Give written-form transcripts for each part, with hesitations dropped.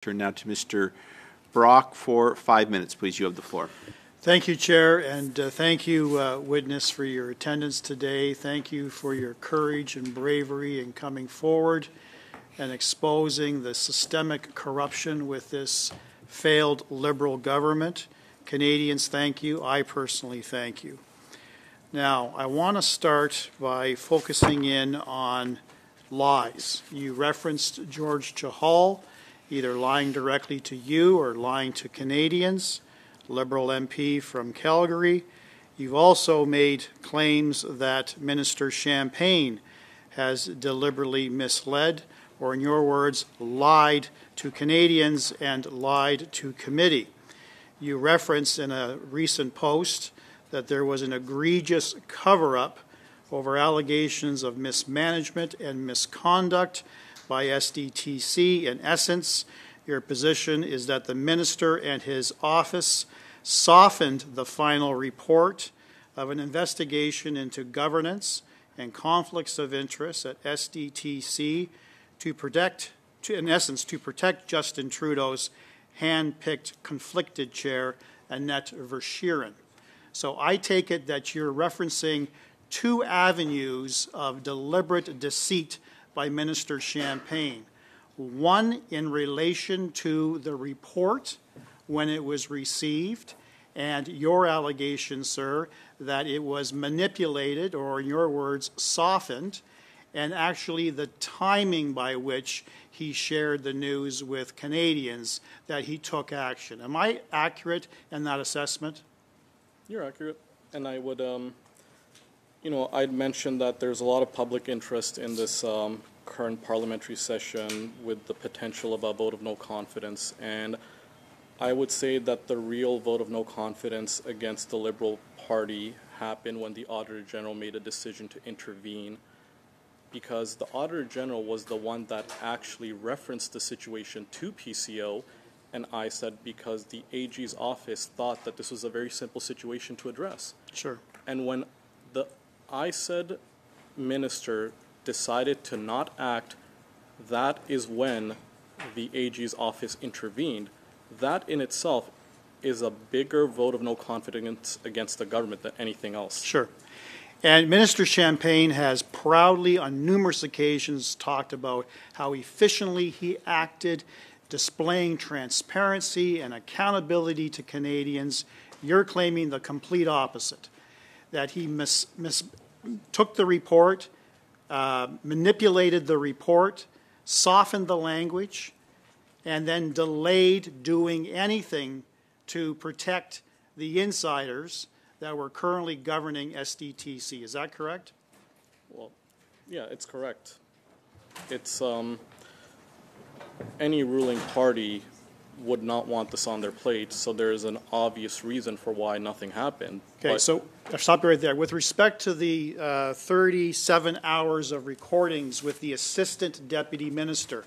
Turn now to Mr. Brock for 5 minutes, please. You have the floor. Thank you, Chair, and thank you, witness, for your attendance today. Thank you for your courage and bravery in coming forward and exposing the systemic corruption with this failed Liberal government. Canadians, thank you. I personally thank you. Now, I want to start by focusing in on lies. You referenced George Chahal, either lying directly to you or lying to Canadians, Liberal MP from Calgary. You've also made claims that Minister Champagne has deliberately misled, or in your words, lied to Canadians and lied to committee. You referenced in a recent post that there was an egregious cover-up over allegations of mismanagement and misconduct by SDTC. In essence, your position is that the minister and his office softened the final report of an investigation into governance and conflicts of interest at SDTC to protect Justin Trudeau's hand-picked conflicted chair, Annette Verschuren. So I take it that you're referencing two avenues of deliberate deceit by Minister Champagne. One in relation to the report when it was received, and your allegation, sir, that it was manipulated, or in your words, softened, and actually the timing by which he shared the news with Canadians that he took action. Am I accurate in that assessment? You're accurate, and I would, I'd mentioned that there's a lot of public interest in this current parliamentary session with the potential of a vote of no confidence, and I would say that the real vote of no confidence against the Liberal Party happened when the Auditor General made a decision to intervene, because the Auditor General was the one that actually referenced the situation to PCO, and I said because the AG's office thought that this was a very simple situation to address. Sure. And when the ISED minister decided to not act, that is when the AG's office intervened. That in itself is a bigger vote of no confidence against the government than anything else. Sure. And Minister Champagne has proudly on numerous occasions talked about how efficiently he acted, displaying transparency and accountability to Canadians. You're claiming the complete opposite, that he took the report, manipulated the report, softened the language, and then delayed doing anything to protect the insiders that were currently governing SDTC. Is that correct? Well, yeah, it's correct. It's any ruling party would not want this on their plate, so there's an obvious reason for why nothing happened. Okay, so I'll stop you right there. With respect to the 37 hours of recordings with the Assistant Deputy Minister,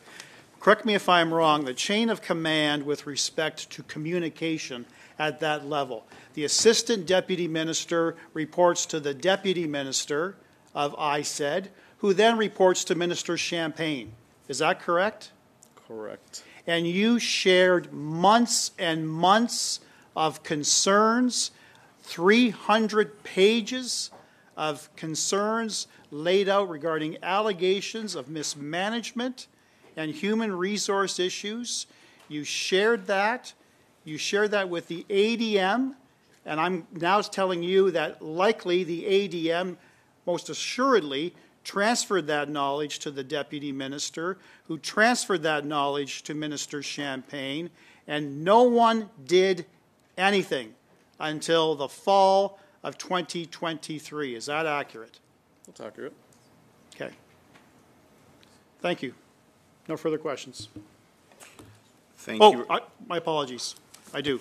correct me if I'm wrong, the chain of command with respect to communication at that level, the Assistant Deputy Minister reports to the Deputy Minister of ISED, who then reports to Minister Champagne. Is that correct? Correct. And you shared months and months of concerns, 300 pages of concerns laid out regarding allegations of mismanagement and human resource issues. You shared that. You shared that with the ADM, and I'm now telling you that likely the ADM most assuredly transferred that knowledge to the Deputy Minister, who transferred that knowledge to Minister Champagne, and no one did anything until the fall of 2023. Is that accurate? That's accurate. Okay. Thank you. No further questions. Thank you. My apologies. I do.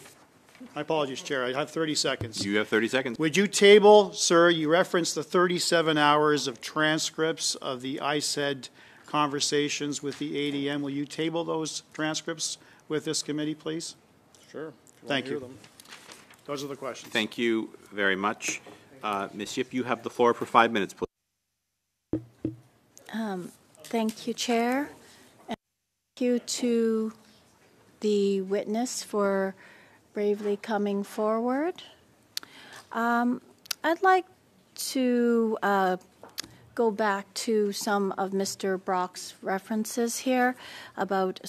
My apologies, Chair. I have 30 seconds. You have 30 seconds. Would you table, sir, you referenced the 37 hours of transcripts of the ISED conversations with the ADM. Will you table those transcripts with this committee, please? Sure. Thank you. Those are the questions. Thank you very much. Ms. Yip, you have the floor for 5 minutes, please. Thank you, Chair. And thank you to the witness for bravely coming forward. I'd like to go back to some of Mr. Brock's references here about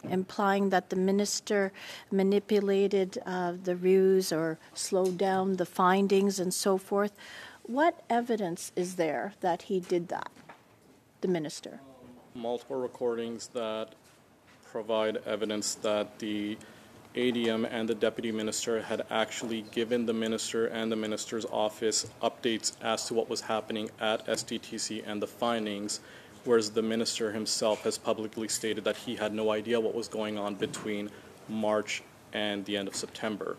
implying that the minister manipulated the ruse or slowed down the findings and so forth. What evidence is there that he did that, the minister? Multiple recordings that provide evidence that the ADM and the deputy minister had actually given the minister and the minister's office updates as to what was happening at SDTC and the findings, whereas the minister himself has publicly stated that he had no idea what was going on between March and the end of September.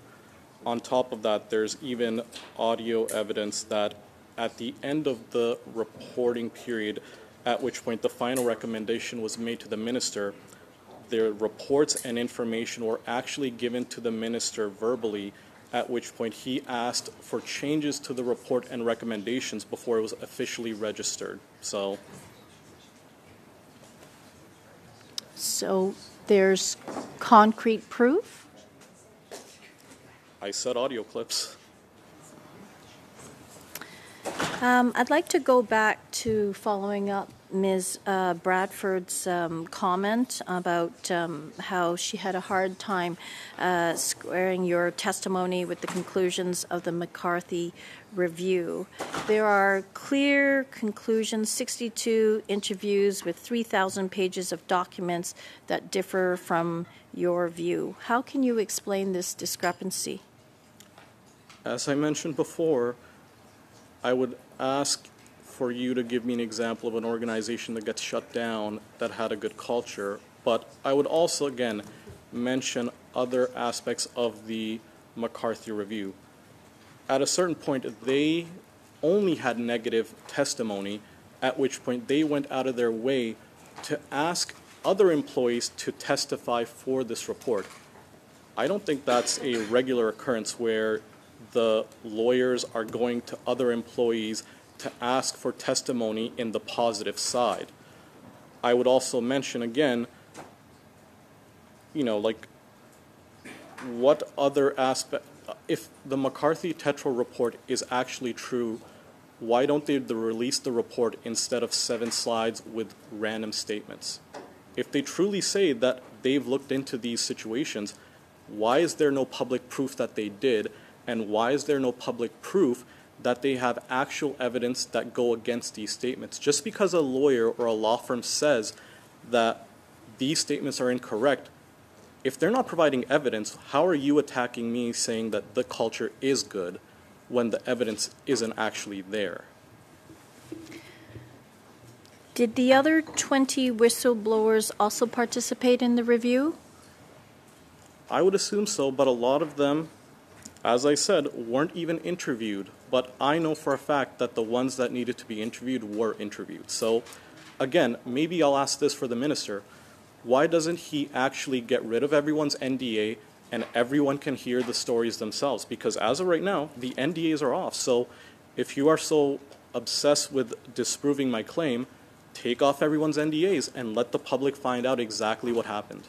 On top of that, there's even audio evidence that at the end of the reporting period, at which point the final recommendation was made to the minister, the reports and information were actually given to the minister verbally, at which point he asked for changes to the report and recommendations before it was officially registered. So there's concrete proof? I said audio clips. I'd like to go back to following up Ms. Bradford's comment about how she had a hard time squaring your testimony with the conclusions of the McCarthy review. There are clear conclusions, 62 interviews with 3,000 pages of documents that differ from your view. How can you explain this discrepancy? As I mentioned before, I would ask for you to give me an example of an organization that gets shut down that had a good culture, but I would also, again, mention other aspects of the McCarthy review. At a certain point, they only had negative testimony, at which point they went out of their way to ask other employees to testify for this report. I don't think that's a regular occurrence where the lawyers are going to other employees to ask for testimony in the positive side. I would also mention again, like what other aspect, if the McCarthy Tetra report is actually true, why don't they release the report instead of 7 slides with random statements? If they truly say that they've looked into these situations, why is there no public proof that they did? And why is there no public proof that they have actual evidence that go against these statements? Just because a lawyer or a law firm says that these statements are incorrect, if they're not providing evidence, how are you attacking me saying that the culture is good when the evidence isn't actually there? Did the other 20 whistleblowers also participate in the review? I would assume so, but a lot of them, as I said, weren't even interviewed. But I know for a fact that the ones that needed to be interviewed were interviewed. So, again, maybe I'll ask this for the minister. Why doesn't he actually get rid of everyone's NDA and everyone can hear the stories themselves? Because as of right now, the NDAs are off. So if you are so obsessed with disproving my claim, take off everyone's NDAs and let the public find out exactly what happened.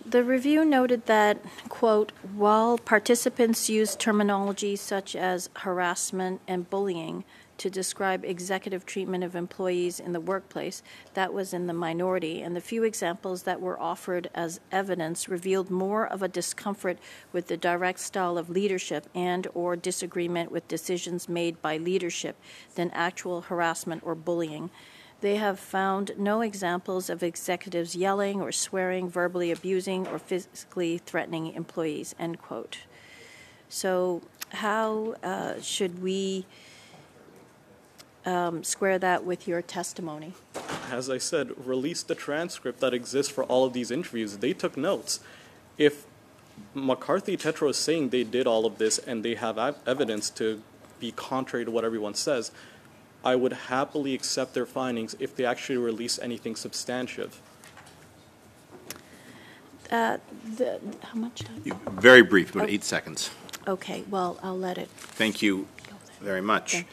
The review noted that, quote, while participants used terminology such as harassment and bullying to describe executive treatment of employees in the workplace, that was in the minority, and the few examples that were offered as evidence revealed more of a discomfort with the direct style of leadership and or disagreement with decisions made by leadership than actual harassment or bullying. They have found no examples of executives yelling or swearing, verbally abusing, or physically threatening employees, end quote. So how should we square that with your testimony? As I said, release the transcript that exists for all of these interviews. They took notes. If McCarthy Tetra is saying they did all of this and they have evidence to be contrary to what everyone says, I would happily accept their findings if they actually release anything substantive. How much time? Very brief, about 8 seconds. Okay, well, I'll let it. Thank you very much. Thank you.